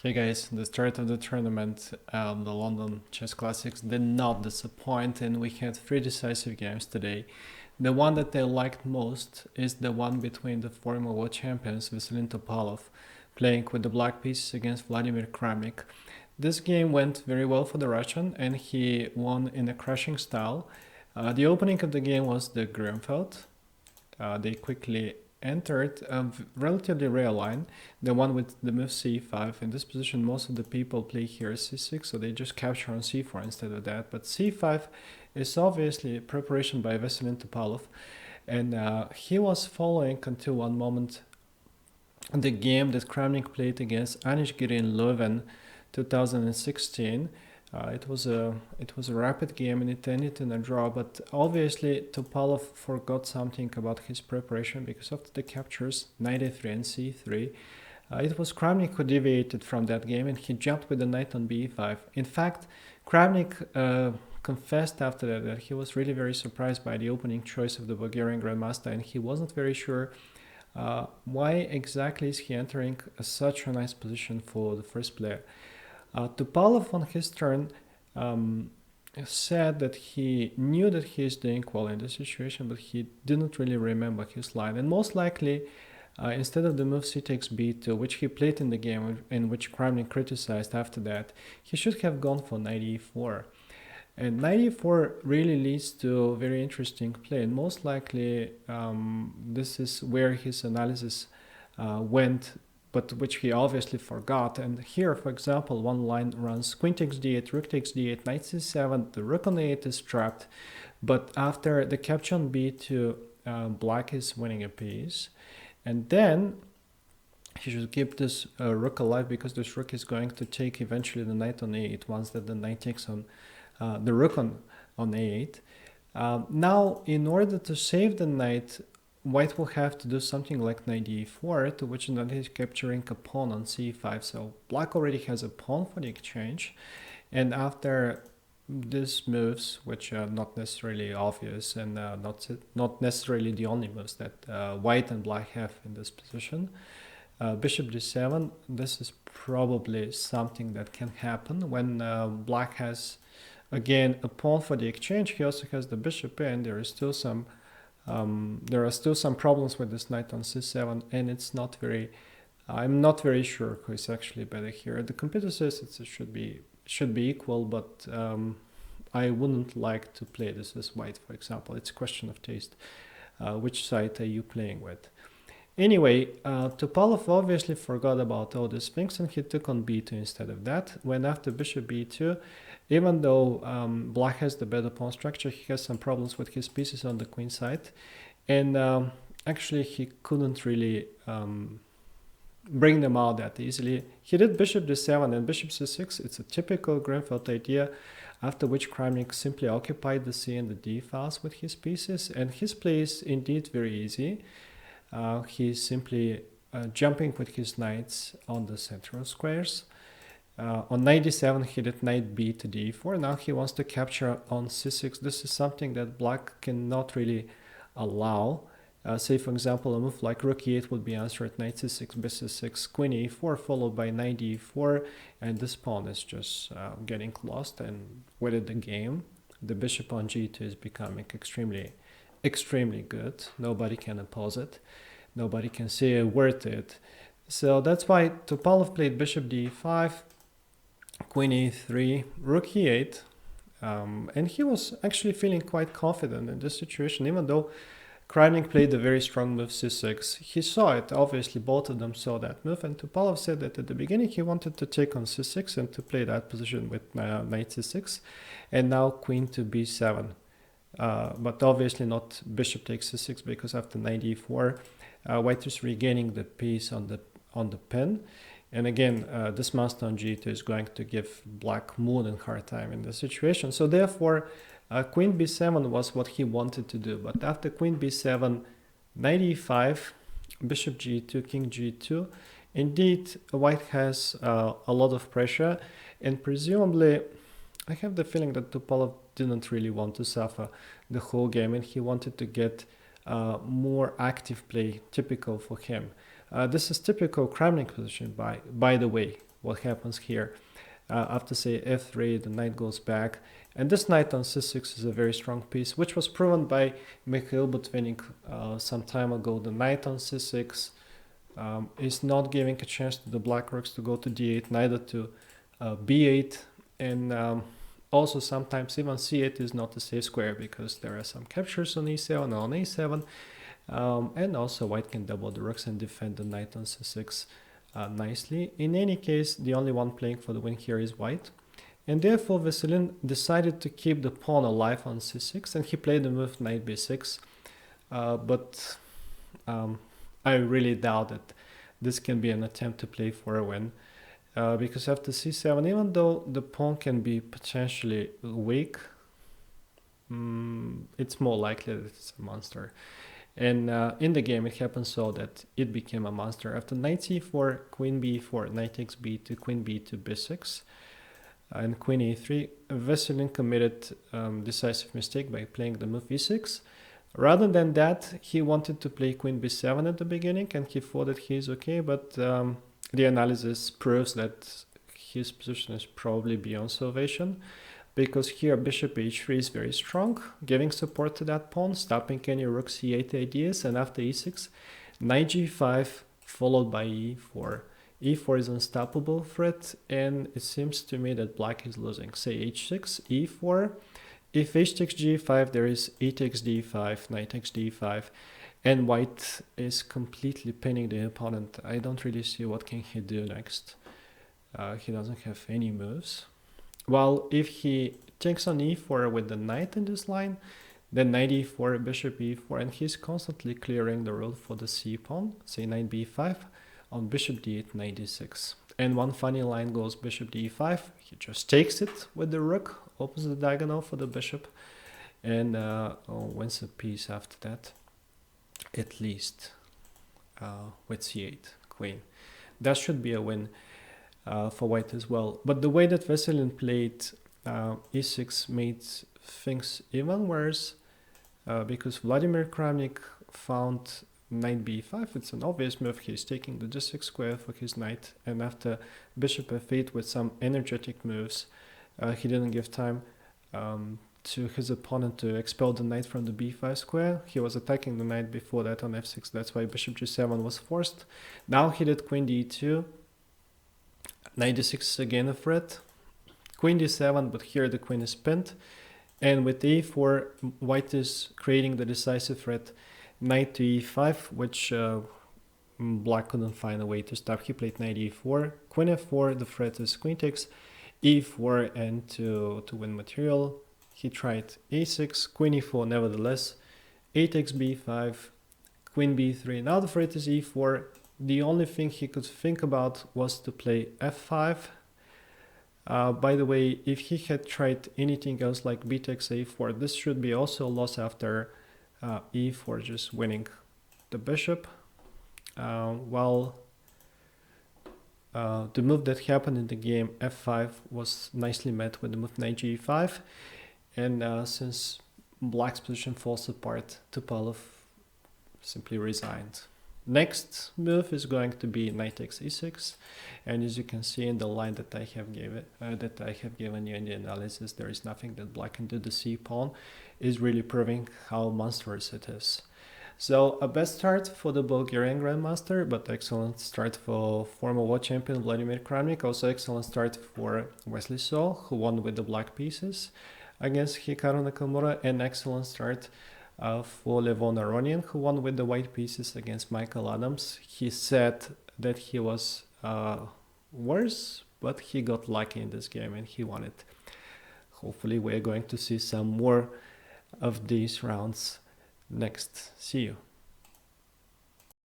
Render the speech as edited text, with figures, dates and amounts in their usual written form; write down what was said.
Hey guys, the start of the tournament, the London Chess Classics did not disappoint, and we had three decisive games today. The one that I liked most is the one between the former world champions Veselin Topalov playing with the black pieces against Vladimir Kramnik. This game went very well for the Russian, and he won in a crushing style. The opening of the game was the Grünfeld. They quickly entered a relatively rare line, the one with the move c5. In this position, most of the people play here c6, so they just capture on c4 instead of that. But c5 is obviously preparation by Veselin Topalov, and he was following until one moment the game that Kramnik played against Anish Giri in Leuven 2016. It was a rapid game and it ended in a draw, but obviously Topalov forgot something about his preparation because after the captures knight a3 and c3, it was Kramnik who deviated from that game and he jumped with the knight on b5. In fact, Kramnik confessed after that he was really very surprised by the opening choice of the Bulgarian Grandmaster, and he wasn't very sure why exactly is he entering such a nice position for the first player. Topalov on his turn said that he knew that he is doing well in this situation, but he didn't really remember his line. And most likely, instead of the move c takes b2, which he played in the game and which Kramnik criticized after that, he should have gone for knight e4. And knight e4 really leads to a very interesting play. And most likely, this is where his analysis went, but which he obviously forgot. And here, for example, one line runs queen takes d8, rook takes d8, knight c7, the rook on a8 is trapped, but after the capture on b2, black is winning a piece. And then he should keep this rook alive because this rook is going to take eventually the knight on a8 once that the knight takes on the rook on a8. Now, in order to save the knight, White will have to do something like knight e4, to which knight is capturing a pawn on c5. So black already has a pawn for the exchange. And after these moves, which are not necessarily obvious and not necessarily the only moves that white and black have in this position, bishop d7, this is probably something that can happen when black has, again, a pawn for the exchange. He also has the bishop in. There are still some problems with this knight on c7, and it's not very. I'm not very sure who is actually better here. The computer says it should be equal, but I wouldn't like to play this as white, for example. It's a question of taste. Which side are you playing with? Anyway, Topalov obviously forgot about all these things and he took on b2 instead of that. When after bishop b2, even though black has the better pawn structure, he has some problems with his pieces on the queen side. And actually he couldn't really bring them out that easily. He did bishop d7 and bishop c6. It's a typical Grünfeld idea, after which Kramnik simply occupied the c and the d files with his pieces. And his play is indeed very easy. He's simply jumping with his knights on the central squares. On knight d7, he did knight b to d4. Now he wants to capture on c6. This is something that black cannot really allow. Say, for example, a move like rook e8 would be answered knight c6, bishop c6, queen e4, followed by knight d4, and this pawn is just getting lost and with the game. The bishop on g2 is becoming extremely good. Nobody can oppose it. Nobody can say a word to it. So that's why Topalov played bishop d5, queen e3, rook e8, and he was actually feeling quite confident in this situation, even though Kramnik played a very strong move c6. He saw it, obviously both of them saw that move, and Topalov said that at the beginning he wanted to take on c6 and to play that position with knight c6, and now queen to b7. But obviously not bishop takes c6 because after knight e4, white is regaining the piece on the pin, and again this master on g2 is going to give black more than hard time in the situation. So therefore, queen b7 was what he wanted to do. But after queen b7, knight e5, bishop g2, king g2, indeed white has a lot of pressure, and presumably I have the feeling that Topalov didn't really want to suffer the whole game, and he wanted to get more active play, typical for him. This is typical Kramnik position, by the way. what happens here. After say f3, the knight goes back, and this knight on c6 is a very strong piece, which was proven by Mikhail Botvinnik some time ago. The knight on c6 is not giving a chance to the black rooks to go to d8, neither to b8, and also sometimes even c8 is not a safe square because there are some captures on e7 and on a7, and also white can double the rooks and defend the knight on c6 nicely. In any case, the only one playing for the win here is white, and therefore Veselin decided to keep the pawn alive on c6, and he played the move knight b6, but I really doubt that this can be an attempt to play for a win, because after c7, even though the pawn can be potentially weak, it's more likely that it's a monster. And in the game, it happened so that it became a monster. After knight c4, queen b4, knight takes b2, queen b2, b6, and queen e3, Veselin committed decisive mistake by playing the move e6. Rather than that, he wanted to play queen b7 at the beginning, and he thought that he is okay, but the analysis proves that his position is probably beyond salvation, because here bishop h3 is very strong, giving support to that pawn, stopping any rook c8 ideas, and after e6, knight g5 followed by e4. e4 is an unstoppable threat, and it seems to me that black is losing. Say h6, e4, if h takes g5, there is e takes d5, knight takes d5, and white is completely pinning the opponent. I don't really see what can he do next. He doesn't have any moves. Well, if he takes on e4 with the knight in this line, then knight e4, bishop e4, and he's constantly clearing the road for the c pawn, say knight b5, on bishop d8, knight d6. And one funny line goes bishop d5, he just takes it with the rook, opens the diagonal for the bishop, and wins a piece after that, at least with c8, queen. That should be a win for white as well. But the way that Veselin played e6 made things even worse, because Vladimir Kramnik found knight b5. It's an obvious move. He's taking the d6 square for his knight, and after bishop f8 with some energetic moves, he didn't give time to his opponent to expel the knight from the b5 square. He was attacking the knight before that on f6. That's why bishop g7 was forced. Now he did queen d2. Knight d6 is again a threat. Queen d7, but here the queen is pinned. And with e4, white is creating the decisive threat. Knight to e5, which black couldn't find a way to stop. He played knight e4. Queen f4, the threat is queen takes e4, and to win material, he tried a6, queen e4 nevertheless, a takes b5, queen b3. Now the threat is e4. The only thing he could think about was to play f5. By the way, if he had tried anything else like b takes a4, this should be also a loss after e4, just winning the bishop. While the move that happened in the game, f5, was nicely met with the move knight g5. And since black's position falls apart, Topalov simply resigned. Next move is going to be knight takes e6, and as you can see in the line that I have given you in the analysis, there is nothing that black can do. The c pawn is really proving how monstrous it is. So a bad start for the Bulgarian Grandmaster, but excellent start for former world champion Vladimir Kramnik. Also excellent start for Wesley So, who won with the black pieces against Hikaru Nakamura, and excellent start for Levon Aronian, who won with the white pieces against Michael Adams. He said that he was worse, but he got lucky in this game and he won it. Hopefully we're going to see some more of these rounds next. See you.